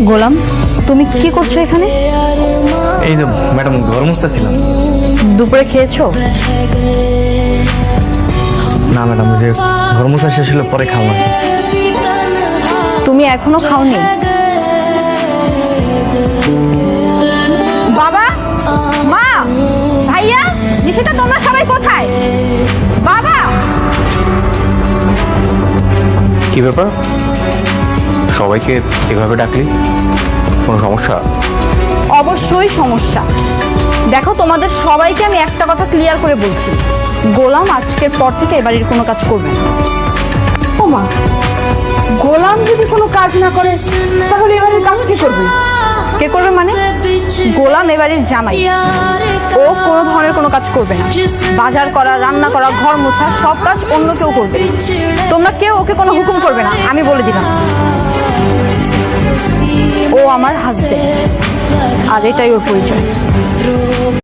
গোলাম, তুমি কি করছো এখানে? এই যে ম্যাডাম, ঘর মুছতেছিলাম। দুপুরে খেয়েছো? না ম্যাডাম, যে ঘর মুছা শেষ হলে পরে খাবো আর কি। তুমি এখনো খাওনি? বাবা, মা, ভাইয়া, নিশিতা, তোমরা সবাই কোথায়? বাবা! কি ব্যাপার, সবাইকে এভাবে ডাকলি? কোনো সমস্যা? অবশ্যই সমস্যা। দেখো, তোমাদের সবাইকে আমি একটা কথা ক্লিয়ার করে বলছি, গোলাম আজকের পর থেকে এ বাড়ির কোনো কাজ করবে না। ও মা, গোলাম যদি কোনো কাজ না করে তাহলে এ বাড়ির কাজ কে করবে? কে করবে মানে? গোলাম এ বাড়ির জামাই, ও কোনো ধরনের কোনো কাজ করবে না। বাজার করা, রান্না করা, ঘর মোছা সব কাজ অন্য কেউ করবে। তোমরা কেউ ওকে কোনো হুকুম করবে না, আমি বলে দিলাম। ও আমার হাজবেন্ড, আর এটাই ওর পরিচয়।